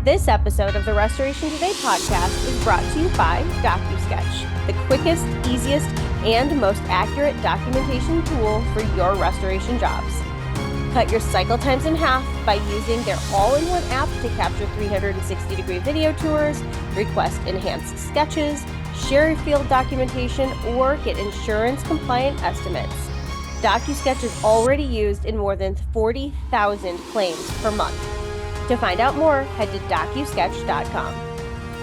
This episode of the Restoration Today podcast is brought to you by DocuSketch, the quickest, easiest, and most accurate documentation tool for your restoration jobs. Cut your cycle times in half by using their all-in-one app to capture 360-degree video tours, request enhanced sketches, share field documentation, or get insurance-compliant estimates. DocuSketch is already used in more than 40,000 claims per month. To find out more, head to DocuSketch.com.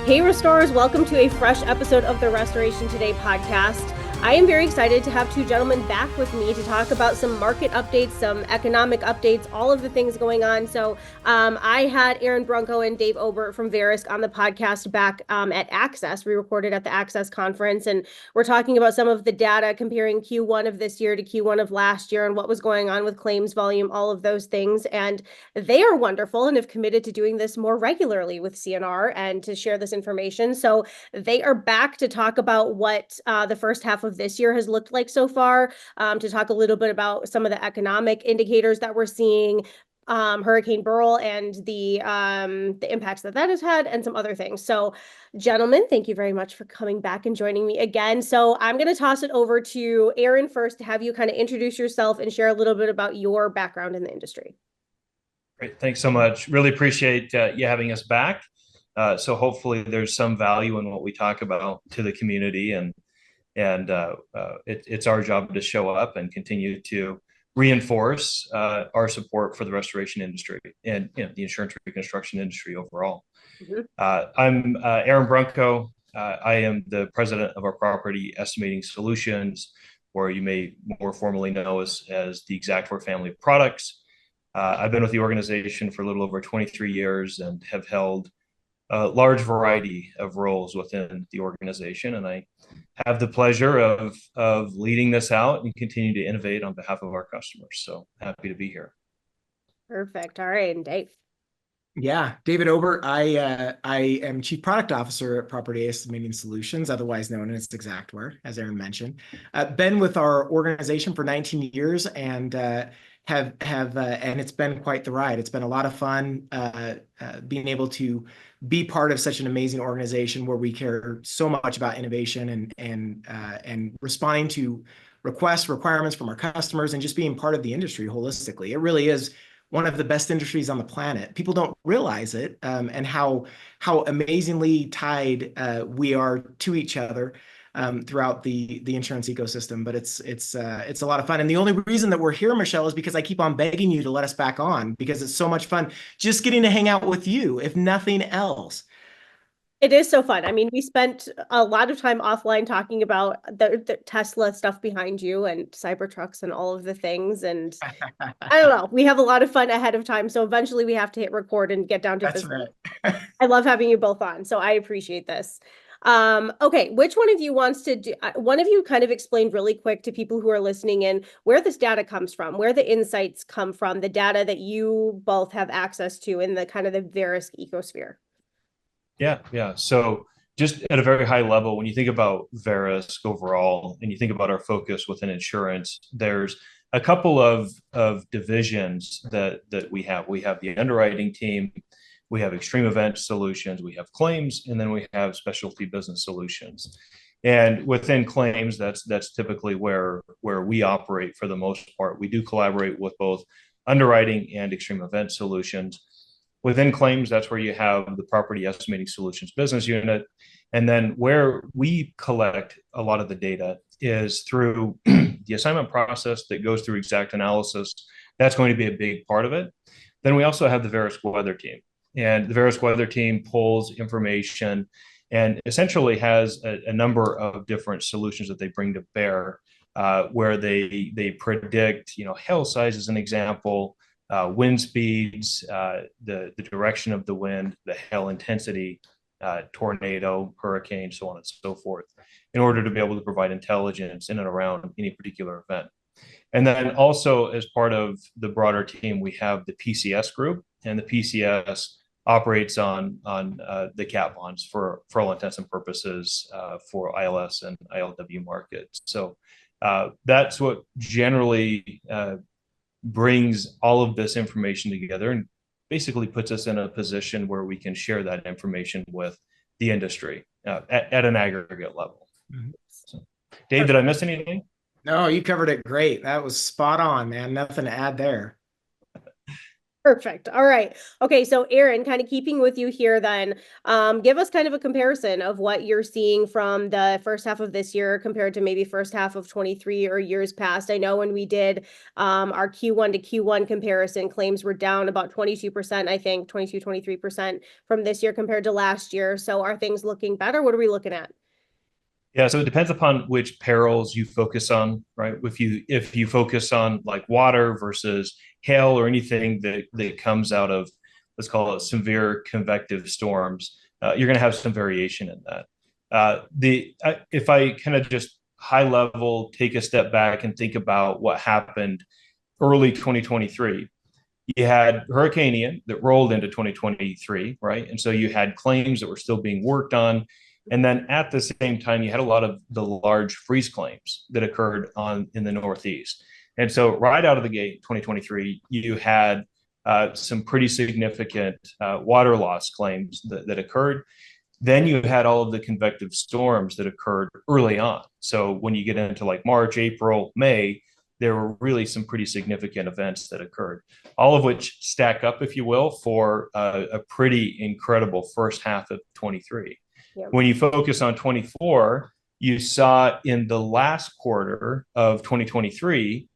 Hey Restorers, welcome to a fresh episode of the Restoration Today podcast. I am very excited to have two gentlemen back with me to talk about some market updates, some economic updates, all of the things going on. So I had Aaron Brunko and Dave Obert from Verisk on the podcast back at Access. We recorded at the Access conference, and we're talking about some of the data comparing Q1 of this year to Q1 of last year and what was going on with claims volume, all of those things. And they are wonderful and have committed to doing this more regularly with CNR and to share this information. So they are back to talk about what the first half of this year has looked like so far, to talk a little bit about some of the economic indicators that we're seeing, Hurricane Beryl and the impacts that has had, and some other things. So, gentlemen, thank you very much for coming back and joining me again. So I'm going to toss it over to Aaron first to have you kind of introduce yourself and share a little bit about your background in the industry. Great. Thanks so much. Really appreciate you having us back. So hopefully there's some value in what we talk about to the community, and it's our job to show up and continue to reinforce our support for the restoration industry and the insurance reconstruction industry overall. Mm-hmm. I'm Aaron Brunko. I am the president of our Property Estimating Solutions, or you may more formally know us as the Xactware family of products. I've been with the organization for a little over 23 years and have held a large variety of roles within the organization. And I have the pleasure of leading this out and continue to innovate on behalf of our customers. So happy to be here. Perfect. All right. And Dave. Yeah, David Obert. I am Chief Product Officer at Property Estimating Solutions, otherwise known as Xactware, as Aaron mentioned. Been with our organization for 19 years and have and it's been quite the ride. It's been a lot of fun being able to be part of such an amazing organization where we care so much about innovation and responding to requirements from our customers, and just being part of the industry holistically. It really is one of the best industries on the planet. People don't realize it, and how amazingly tied we are to each other throughout the insurance ecosystem. But it's a lot of fun. And the only reason that we're here, Michelle, is because I keep on begging you to let us back on, because it's so much fun just getting to hang out with you, if nothing else. It is so fun. I mean, we spent a lot of time offline talking about the Tesla stuff behind you and Cybertrucks and all of the things. And I don't know, we have a lot of fun ahead of time. So eventually we have to hit record and get down to That's business. right. I love having you both on. So I appreciate this. Okay, which one of you wants to do? One of you kind of explained really quick to people who are listening in where this data comes from, where the insights come from, the data that you both have access to in the kind of the Verisk ecosphere. Yeah. So just at a very high level, when you think about Verisk overall, and you think about our focus within insurance, there's a couple of divisions that we have. We have the underwriting team, we have extreme event solutions, we have claims, and then we have specialty business solutions. And within claims, that's typically where we operate for the most part. We do collaborate with both underwriting and extreme event solutions. Within claims, that's where you have the Property Estimating Solutions business unit. And then where we collect a lot of the data is through the assignment process that goes through exact analysis. That's going to be a big part of it. Then we also have the Verisk Weather team. And the Verisk Weather team pulls information and essentially has a number of different solutions that they bring to bear, where they predict, hail size as an example, wind speeds, the direction of the wind, the hail intensity, tornado, hurricane, so on and so forth, in order to be able to provide intelligence in and around any particular event. And then also, as part of the broader team, we have the PCS group, and the PCS operates on the cat bonds for all intents and purposes for ILS and ILW markets. So that's what generally brings all of this information together and basically puts us in a position where we can share that information with the industry at an aggregate level. Mhm. So, Dave, did I miss anything? No, you covered it great. That was spot on, man. Nothing to add there. Perfect. All right. Okay. So, Aaron, kind of keeping with you here, then, give us kind of a comparison of what you're seeing from the first half of this year compared to maybe first half of 23 or years past. I know when we did our Q1 to Q1 comparison, claims were down about 22%, I think 22, 23% from this year compared to last year. So, are things looking better? What are we looking at? Yeah, so it depends upon which perils you focus on, right? If you focus on like water versus hail or anything that comes out of, let's call it severe convective storms, you're going to have some variation in that. If I kind of just high level take a step back and think about what happened early 2023, you had Hurricane Ian that rolled into 2023, right? And so you had claims that were still being worked on. And then at the same time, you had a lot of the large freeze claims that occurred in the Northeast. And so right out of the gate, 2023, you had some pretty significant water loss claims that occurred. Then you had all of the convective storms that occurred early on. So when you get into like March, April, May, there were really some pretty significant events that occurred, all of which stack up, if you will, for a pretty incredible first half of 23. Yeah. When you focus on 24, you saw in the last quarter of 2023,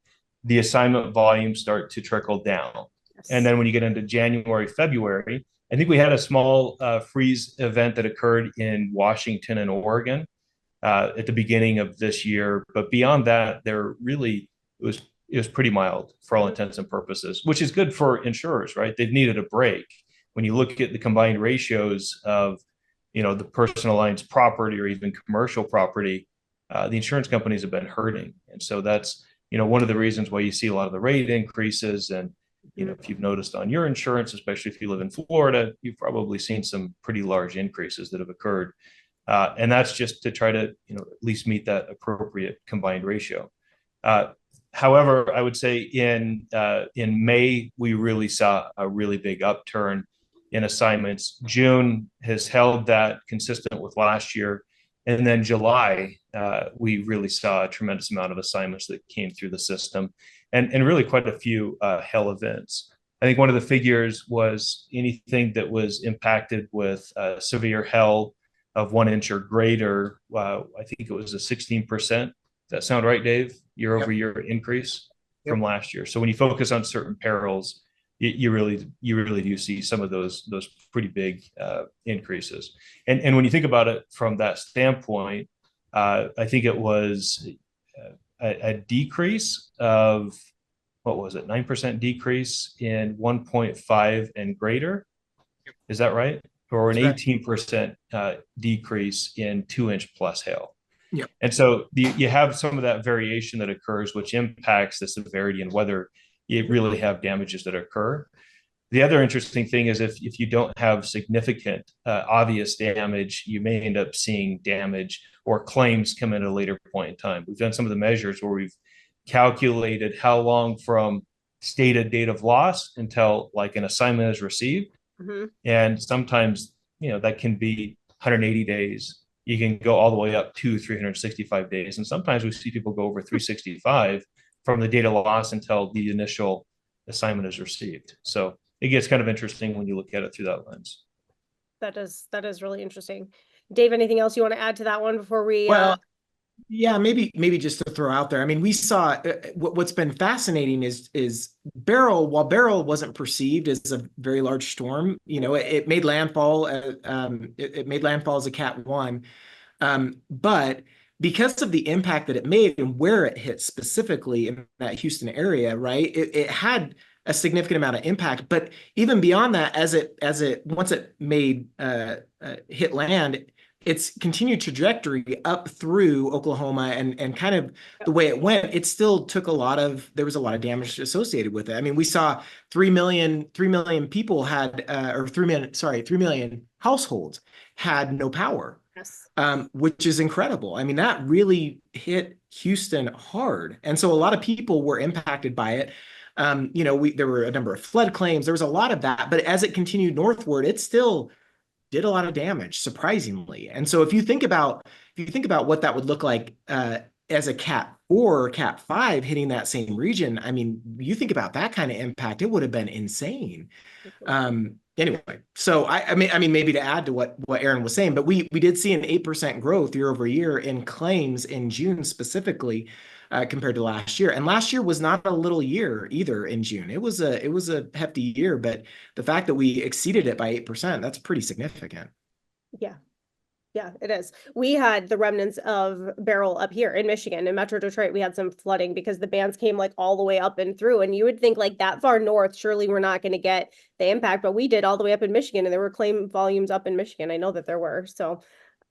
the assignment volume start to trickle down. Yes. And then when you get into January, February, I think we had a small freeze event that occurred in Washington and Oregon at the beginning of this year. But beyond that, it was pretty mild for all intents and purposes, which is good for insurers, right? They've needed a break. When you look at the combined ratios of, the personal lines property or even commercial property, the insurance companies have been hurting. And so that's, one of the reasons why you see a lot of the rate increases. And, if you've noticed on your insurance, especially if you live in Florida, you've probably seen some pretty large increases that have occurred. And that's just to try to, at least meet that appropriate combined ratio. However, I would say in May, we really saw a really big upturn in assignments. June has held that consistent with last year. And then July, we really saw a tremendous amount of assignments that came through the system and really quite a few hail events. I think one of the figures was anything that was impacted with severe hail of 1 inch or greater. I think it was a 16%. Does that sound right, Dave? Year over year increase from last year. So when you focus on certain perils, you really do see some of those pretty big increases. And when you think about it from that standpoint, I think it was a decrease of, what was it, 9% decrease in 1.5 and greater. Is that right? Or an 18% decrease in 2-inch plus hail. Yeah. And so you have some of that variation that occurs, which impacts the severity and whether you really have damages that occur. The other interesting thing is if you don't have significant obvious damage, you may end up seeing damage or claims come in at a later point in time. We've done some of the measures where we've calculated how long from stated date of loss until like an assignment is received. Mm-hmm. And sometimes, that can be 180 days. You can go all the way up to 365 days. And sometimes we see people go over 365 from the date of loss until the initial assignment is received. So it gets kind of interesting when you look at it through that lens. That is really interesting. Dave, anything else you want to add to that one before we? Well, yeah, maybe just to throw out there. I mean, we saw what's been fascinating is Beryl. While Beryl wasn't perceived as a very large storm, it made landfall. It made landfall as a Cat 1, but because of the impact that it made and where it hit specifically in that Houston area, right? It had a significant amount of impact. But even beyond that, once it made hit land, its continued trajectory up through Oklahoma and kind of the way it went, it still took there was a lot of damage associated with it. I mean, we saw 3 million people had, 3 million households had no power. Yes. Which is incredible. I mean, that really hit Houston hard. And so a lot of people were impacted by it. There were a number of flood claims. There was a lot of that, but as it continued northward, it still did a lot of damage, surprisingly. And so if you think about what that would look like as a Cat 4 or Cat 5 hitting that same region, I mean, you think about that kind of impact, it would have been insane. Anyway, so I mean, maybe to add to what Aaron was saying, but we did see an 8% growth year over year in claims in June specifically compared to last year. And last year was not a little year either in June. It was a hefty year, but the fact that we exceeded it by 8%, that's pretty significant. Yeah. Yeah, it is. We had the remnants of Beryl up here in Michigan. In Metro Detroit, we had some flooding because the bands came like all the way up and through. And you would think like that far north, surely we're not going to get the impact, but we did all the way up in Michigan, and there were claim volumes up in Michigan. I know that there were. So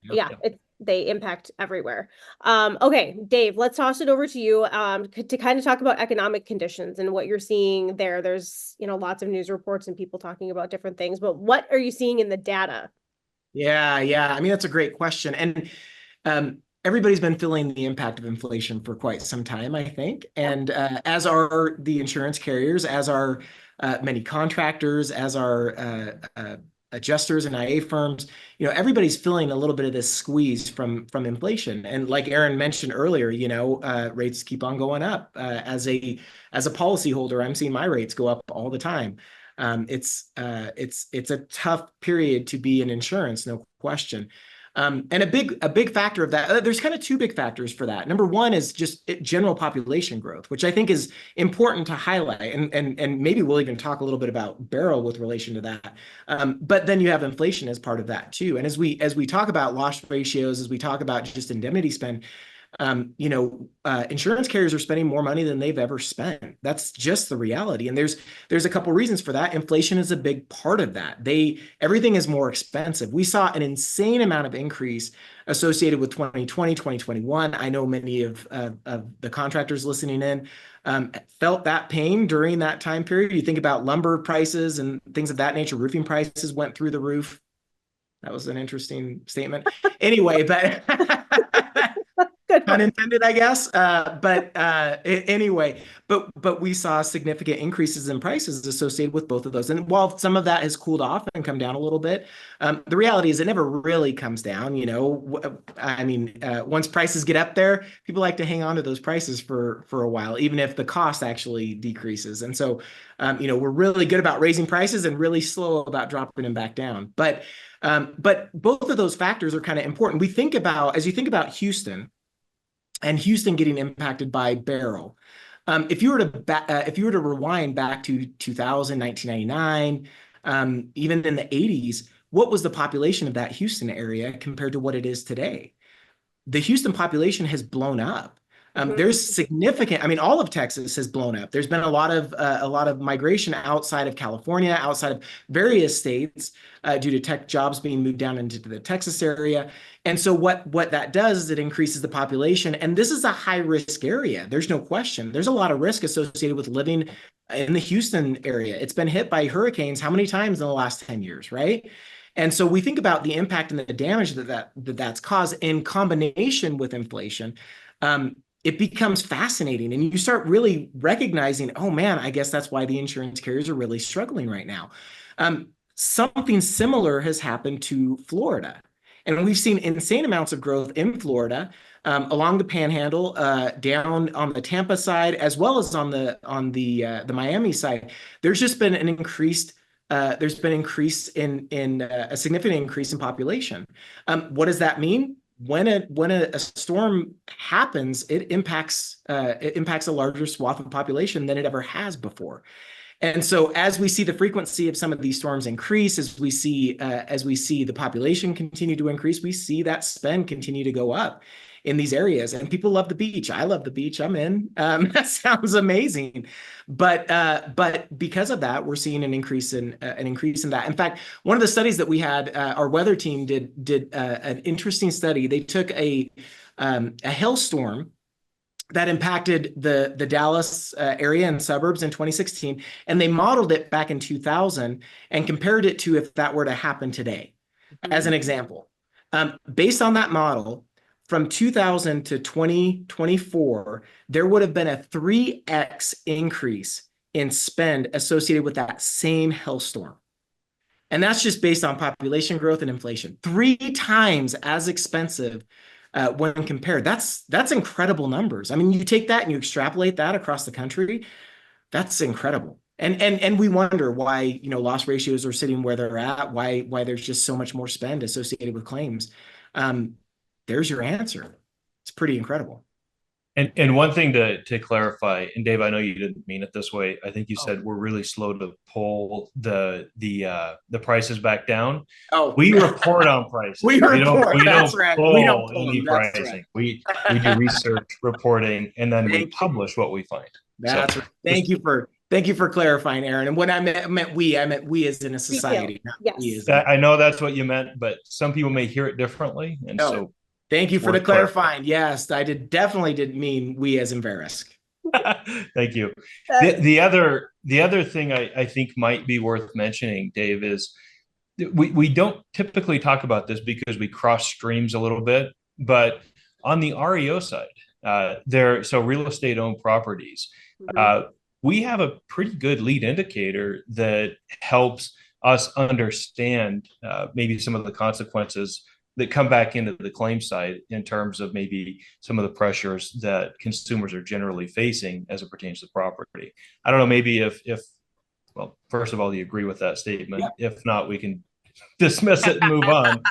yeah, they impact everywhere. Okay, Dave, let's toss it over to you to kind of talk about economic conditions and what you're seeing there. There's, lots of news reports and people talking about different things, but what are you seeing in the data? Yeah. I mean, that's a great question. And everybody's been feeling the impact of inflation for quite some time, I think. And as are the insurance carriers, as are many contractors, as are adjusters and IA firms, everybody's feeling a little bit of this squeeze from inflation. And like Aaron mentioned earlier, rates keep on going up. As a policyholder, I'm seeing my rates go up all the time. It's a tough period to be in insurance, no question. And a big factor of that, there's kind of two big factors for that. Number one is just general population growth, which I think is important to highlight. And maybe we'll even talk a little bit about Beryl with relation to that. But then you have inflation as part of that too. And as we talk about loss ratios, as we talk about just indemnity spend, insurance carriers are spending more money than they've ever spent. That's just the reality. And there's a couple reasons for that. Inflation is a big part of that. Everything is more expensive. We saw an insane amount of increase associated with 2020, 2021. I know many of the contractors listening in felt that pain during that time period. You think about lumber prices and things of that nature. Roofing prices went through the roof. That was an interesting statement. Anyway, but unintended, I guess. Anyway, but we saw significant increases in prices associated with both of those. And while some of that has cooled off and come down a little bit, the reality is it never really comes down. Once prices get up there, people like to hang on to those prices for a while, even if the cost actually decreases. And so, we're really good about raising prices and really slow about dropping them back down. But both of those factors are kind of important. As you think about Houston, and Houston getting impacted by Beryl. If you were to rewind back to 2000, 1999, even in the 80s, what was the population of that Houston area compared to what it is today? The Houston population has blown up. There's significant, all of Texas has blown up. There's been a lot of migration outside of California, outside of various states due to tech jobs being moved down into the Texas area. And so what that does is it increases the population. And this is a high risk area. There's no question. There's a lot of risk associated with living in the Houston area. It's been hit by hurricanes how many times in the last 10 years, right? And so we think about the impact and the damage that's caused in combination with inflation. It becomes fascinating, and you start really recognizing, oh man, I guess that's why the insurance carriers are really struggling right now. Something similar has happened to Florida, and we've seen insane amounts of growth in Florida, along the Panhandle, down on the Tampa side, as well as on the Miami side. There's just been a significant increase in population. What does that mean? When a storm happens, it impacts a larger swath of the population than it ever has before. And so as we see the frequency of some of these storms increase, as we see the population continue to increase, we see that spend continue to go up in these areas. And people love the beach. I love the beach. I'm in. That sounds amazing. But because of that, we're seeing an increase in that. In fact, one of the studies that we had, our weather team did an interesting study. They took a hailstorm that impacted the Dallas area and suburbs in 2016, and they modeled it back in 2000 and compared it to if that were to happen today, as an example. Based on that model, from 2000 to 2024, there would have been a 3x increase in spend associated with that same hailstorm. And that's just based on population growth and inflation. 3 times as expensive when compared. That's incredible numbers. I mean, you take that and you extrapolate that across the country, that's incredible. And we wonder why, you know, loss ratios are sitting where they're at, why there's just so much more spend associated with claims. There's your answer. It's pretty incredible. And one thing to clarify, and Dave, I know you didn't mean it this way. I think you said we're really slow to pull the prices back down. Oh, we report on prices. We report. We That's don't right. pull We don't pull any them. That's pricing. right. We do research reporting, and then we Thank you. publish what we find. That's So, right. Thank you for clarifying, Aaron. And when I meant we as in a society. Yes. We as in- I know that's what you meant, but some people may hear it differently, and No. so Thank you for the Worth clarifying. Yes, I definitely didn't mean we as in Verisk. thank you. The other thing I think might be worth mentioning, Dave, is we don't typically talk about this because we cross streams a little bit, but on the REO side, so real estate owned properties, we have a pretty good lead indicator that helps us understand maybe some of the consequences that come back into the claim side in terms of maybe some of the pressures that consumers are generally facing as it pertains to property. I don't know, maybe if well, first of all, do you agree with that statement? Yeah. If not, we can dismiss it and move on.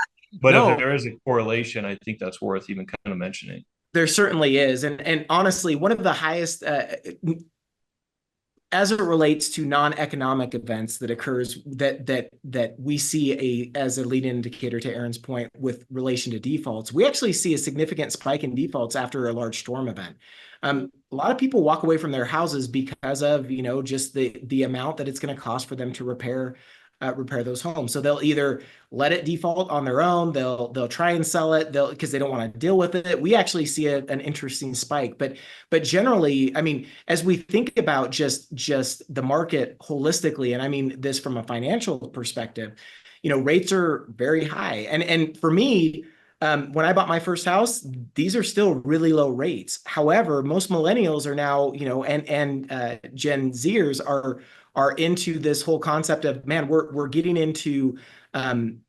But no, if there is a correlation, I think that's worth even kind of mentioning. There certainly is. And honestly, one of the highest, as it relates to non-economic events that occurs that we see as a lead indicator to Aaron's point with relation to defaults, we actually see a significant spike in defaults after a large storm event. A lot of people walk away from their houses because of, you know, just the amount that it's going to cost for them to repair those homes. So they'll either let it default on their own, they'll try and sell it, because they don't want to deal with it. We actually see an interesting spike, but generally, I mean, as we think about just the market holistically, and I mean this from a financial perspective, you know, rates are very high, and for me, when I bought my first house, these are still really low rates. However, most millennials are now, you know, and Gen Zers are into this whole concept of, man, we're getting into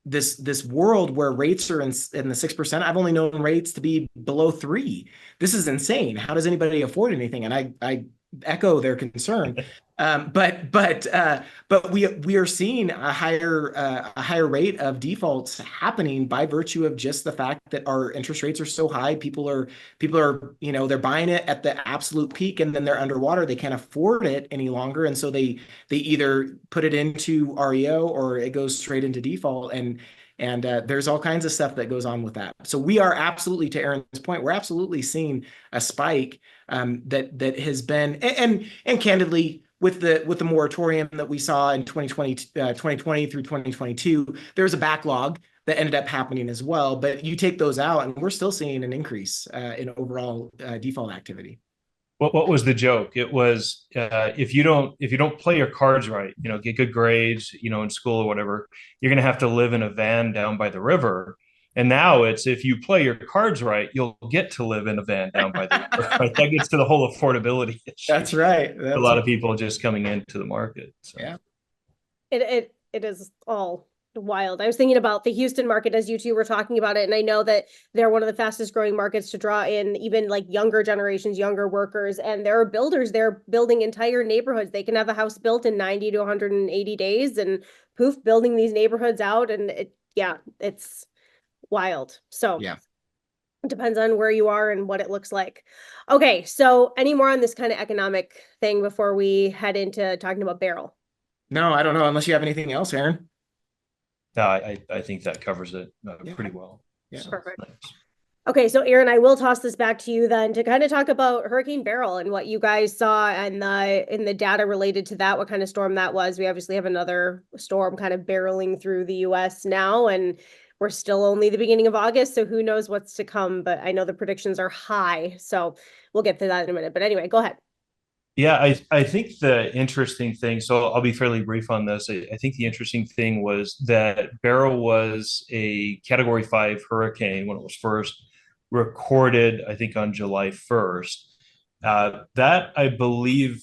this world where rates are in the 6%. I've only known rates to be below 3%. This is insane. How does anybody afford anything? And I echo their concern. But we are seeing a higher rate of defaults happening by virtue of just the fact that our interest rates are so high. People are, you know, they're buying it at the absolute peak and then they're underwater. They can't afford it any longer. And so they either put it into REO or it goes straight into default. And there's all kinds of stuff that goes on with that. So we are absolutely, to Aaron's point, we're absolutely seeing a spike that has been, and candidly, with the moratorium that we saw in 2020 through 2022, there's a backlog that ended up happening as well. But you take those out, and we're still seeing an increase in overall default activity. What was the joke? It was if you don't play your cards right, you know, get good grades, you know, in school or whatever, you're going to have to live in a van down by the river. And now it's, if you play your cards right, you'll get to live in a van down by the river. Right? That gets to the whole affordability issue. That's right. A lot of people just coming into the market. So. Yeah, it is all wild. I was thinking about the Houston market as you two were talking about it, and I know that they're one of the fastest growing markets to draw in even like younger generations, younger workers, and there are builders there building entire neighborhoods. They can have a house built in 90 to 180 days and poof, building these neighborhoods out, and it's wild. So yeah, it depends on where you are and what it looks like. Okay, so any more on this kind of economic thing before we head into talking about Beryl? No, I don't know, unless you have anything else, Aaron. No, I think that covers it pretty well. Yeah, so, perfect. Nice. Okay, so Aaron, I will toss this back to you then to kind of talk about Hurricane Beryl and what you guys saw and in the data related to that, what kind of storm that was. We obviously have another storm kind of barreling through the US now, and we're still only the beginning of August, so who knows what's to come, but I know the predictions are high, so we'll get to that in a minute. But anyway, go ahead. Yeah, I think the interesting thing, so I'll be fairly brief on this. I think the interesting thing was that Beryl was a Category 5 hurricane when it was first recorded, I think on July 1st. That, I believe,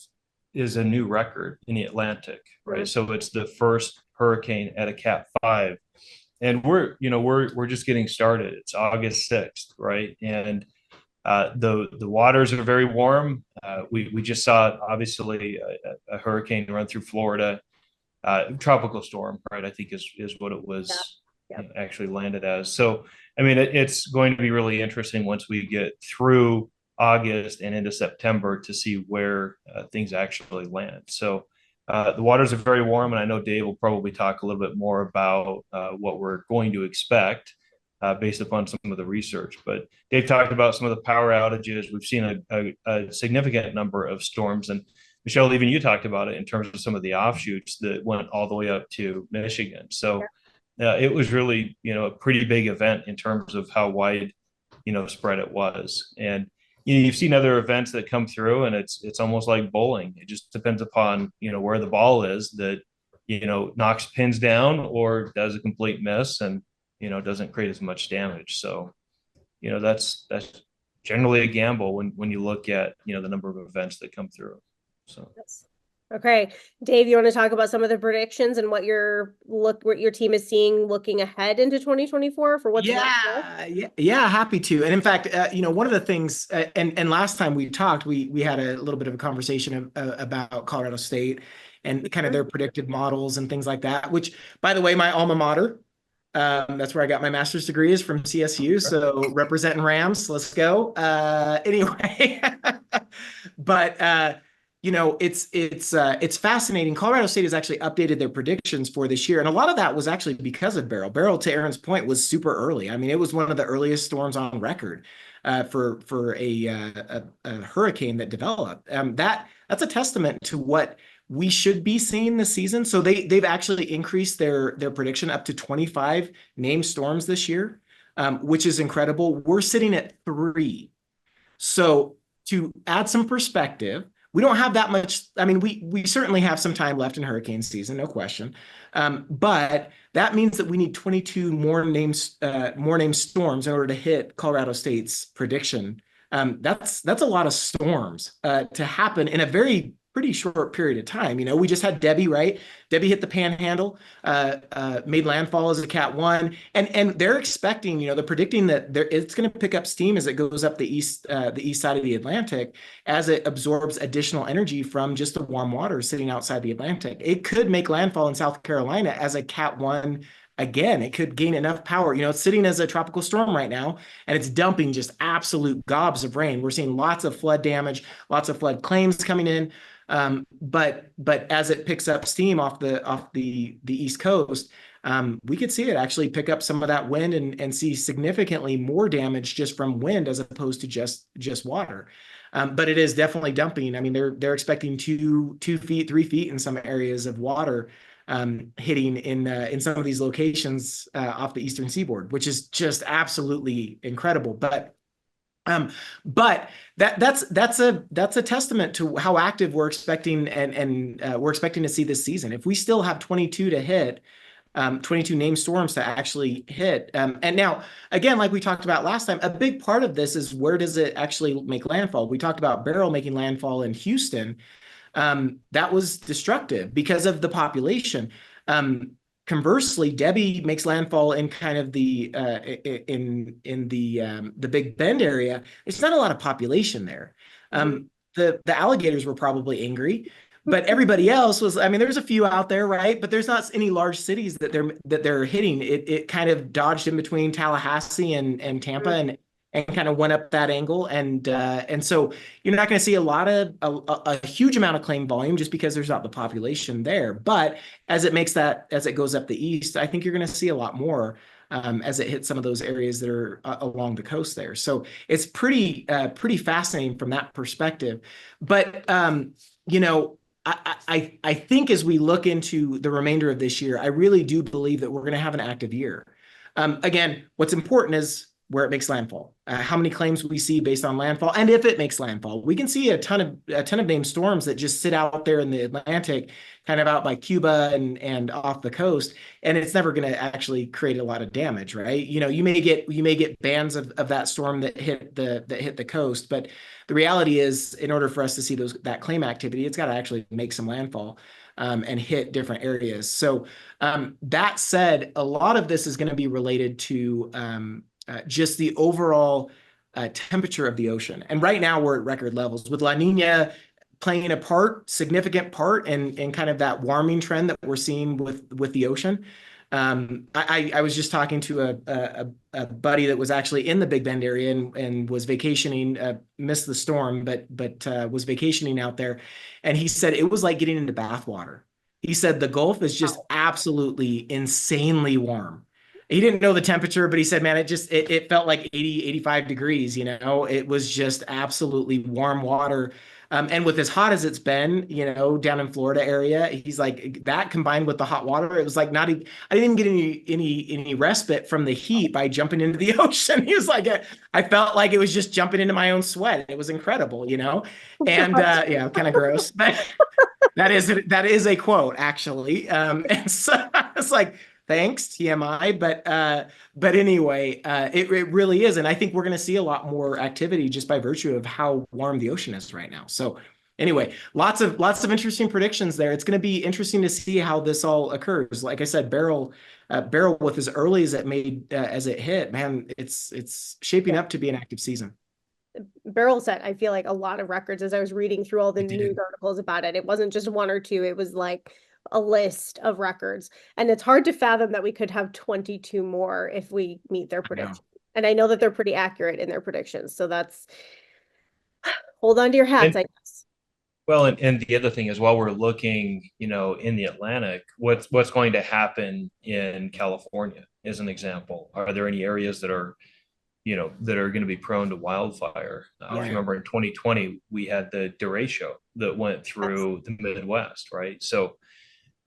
is a new record in the Atlantic, right? So it's the first hurricane at a Cat 5, and we're just getting started. It's August 6th, right? And the waters are very warm. We just saw obviously a hurricane run through Florida, tropical storm, right? I think is what it was actually landed as. So I mean, it's going to be really interesting once we get through August and into September to see where things actually land. So the waters are very warm, and I know Dave will probably talk a little bit more about what we're going to expect based upon some of the research. But Dave talked about some of the power outages. We've seen a significant number of storms, and Michelle, even you talked about it in terms of some of the offshoots that went all the way up to Michigan. So it was really, a pretty big event in terms of how wide, spread it was. And you've seen other events that come through, and it's almost like bowling. It just depends upon where the ball is that knocks pins down or does a complete miss and doesn't create as much damage. So that's generally a gamble when you look at the number of events that come through. So okay, Dave, you want to talk about some of the predictions and what your team is seeing looking ahead into 2024 for what's happy to. And in fact, one of the things, and last time we talked, we had a little bit of a conversation about Colorado State and kind of their predicted models and things like that, which, by the way, my alma mater, that's where I got my master's degree, is from CSU. So representing Rams, let's go. Anyway, but it's fascinating. Colorado State has actually updated their predictions for this year, and a lot of that was actually because of Beryl. Beryl, to Aaron's point, was super early. I mean, it was one of the earliest storms on record for a hurricane that developed. That's a testament to what we should be seeing this season. So they've actually increased their prediction up to 25 named storms this year, which is incredible. We're sitting at 3. So to add some perspective, we don't have that much. I mean, we certainly have some time left in hurricane season, no question. But that means that we need 22 more named storms in order to hit Colorado State's prediction. That's a lot of storms to happen in a pretty short period of time. We just had Debbie, right? Debbie hit the Panhandle, made landfall as a Cat 1, and they're expecting, they're predicting that it's going to pick up steam as it goes up the east side of the Atlantic, as it absorbs additional energy from just the warm water sitting outside the Atlantic. It could make landfall in South Carolina as a Cat 1. Again, it could gain enough power. It's sitting as a tropical storm right now, and it's dumping just absolute gobs of rain. We're seeing lots of flood damage, lots of flood claims coming in. But as it picks up steam off the East Coast, we could see it actually pick up some of that wind and see significantly more damage just from wind as opposed to just water. But it is definitely dumping. I mean, they're expecting 2 feet, 3 feet in some areas of water hitting in some of these locations off the eastern seaboard, which is just absolutely incredible. But that's a testament to how active we're expecting and we're expecting to see this season. If we still have 22 to hit, 22 named storms to actually hit. And now, again, like we talked about last time, a big part of this is where does it actually make landfall? We talked about Beryl making landfall in Houston. That was destructive because of the population. Conversely, Debbie makes landfall in kind of the Big Bend area. It's not a lot of population there. The alligators were probably angry, but everybody else was. I mean, there's a few out there, right? But there's not any large cities that they're hitting. It kind of dodged in between Tallahassee and Tampa, and kind of went up that angle, and so you're not going to see a huge amount of claim volume just because there's not the population there. But as it goes up the east, I think you're going to see a lot more as it hits some of those areas that are along the coast there. So it's pretty fascinating from that perspective. But I think as we look into the remainder of this year, I really do believe that we're going to have an active year. Again, what's important is where it makes landfall, how many claims we see based on landfall, and if it makes landfall. We can see a ton of named storms that just sit out there in the Atlantic, kind of out by Cuba and off the coast, and it's never going to actually create a lot of damage, right? You may get bands of that storm that hit the coast, but the reality is, in order for us to see that claim activity, it's got to actually make some landfall and hit different areas. So that said, a lot of this is going to be related to just the overall temperature of the ocean. And right now we're at record levels with La Nina playing a significant part in kind of that warming trend that we're seeing with the ocean. I was just talking to a buddy that was actually in the Big Bend area and was vacationing, missed the storm, but was vacationing out there. And he said it was like getting into bathwater. He said the Gulf is just absolutely insanely warm. He didn't know the temperature, but he said, man, it felt like 80, 85 degrees, it was just absolutely warm water. And with as hot as it's been, down in Florida area, he's like, that combined with the hot water, it was like I didn't even get any respite from the heat by jumping into the ocean. He was like, I felt like it was just jumping into my own sweat. It was incredible, and yeah, kind of gross, but that is a quote actually. And so I was like, thanks, TMI. But anyway, it really is. And I think we're going to see a lot more activity just by virtue of how warm the ocean is right now. So anyway, lots of interesting predictions there. It's going to be interesting to see how this all occurs. Like I said, Beryl with as early as it hit, man, it's shaping up to be an active season. Beryl set, I feel like, a lot of records as I was reading through all the news articles about it. It wasn't just one or two. It was like a list of records. And it's hard to fathom that we could have 22 more if we meet their predictions. And I know that they're pretty accurate in their predictions. So that's, hold on to your hats, I guess. Well, and the other thing is, while we're looking, in the Atlantic, what's going to happen in California as an example? Are there any areas that are going to be prone to wildfire? If you remember in 2020, we had the derecho that went through the Midwest, right? So,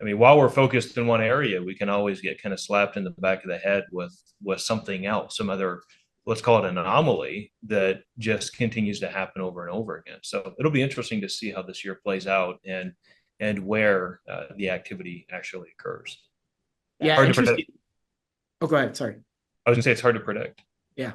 I mean, while we're focused in one area, we can always get kind of slapped in the back of the head with something else, some other, let's call it an anomaly that just continues to happen over and over again. So it'll be interesting to see how this year plays out and where the activity actually occurs. Yeah. Hard to predict. Oh, go ahead. Sorry. I was gonna say it's hard to predict. Yeah.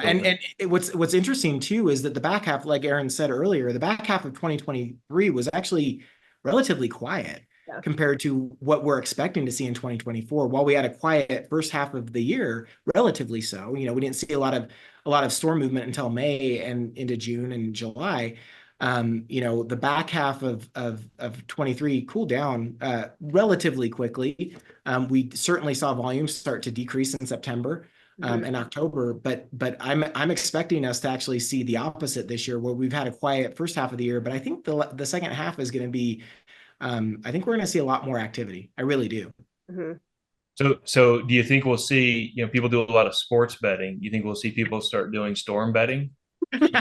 And what's interesting too is that the back half, like Aaron said earlier, the back half of 2023 was actually relatively quiet compared to what we're expecting to see in 2024. While we had a quiet first half of the year, relatively so, we didn't see a lot of storm movement until May and into June and July. The back half of 23 cooled down relatively quickly. We certainly saw volumes start to decrease in September. In October, but I'm expecting us to actually see the opposite this year, where we've had a quiet first half of the year, but I think the second half is going to be, I think we're going to see a lot more activity. I really do. Mm-hmm. So do you think we'll see, people do a lot of sports betting? You think we'll see people start doing storm betting? That'd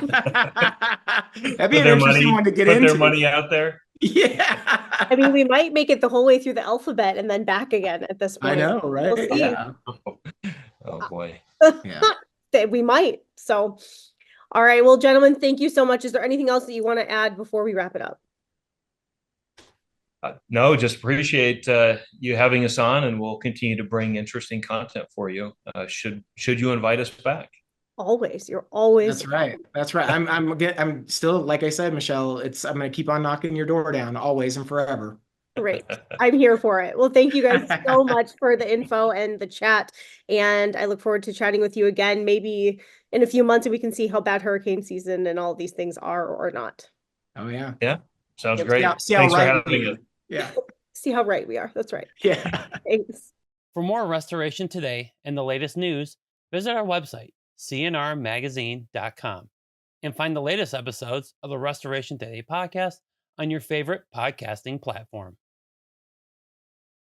be an interesting one to get into. Put their money out there. Yeah. I mean, we might make it the whole way through the alphabet and then back again at this point. I know, right? We'll see. Yeah. Oh boy. Yeah. We might. So, all right. Well, gentlemen, thank you so much. Is there anything else that you want to add before we wrap it up? No, just appreciate you having us on, and we'll continue to bring interesting content for you. Should you invite us back? Always. You're always. That's right. I'm still, like I said, Michelle, I'm going to keep on knocking your door down always and forever. Great. I'm here for it. Well, thank you guys so much for the info and the chat. And I look forward to chatting with you again, maybe in a few months, and we can see how bad hurricane season and all these things are or not. Oh, yeah. Yeah. Sounds great. See Thanks how for right having us. Yeah. See how right we are. That's right. Yeah. Thanks. For more Restoration Today and the latest news, visit our website, cnrmagazine.com, and find the latest episodes of the Restoration Today podcast on your favorite podcasting platform.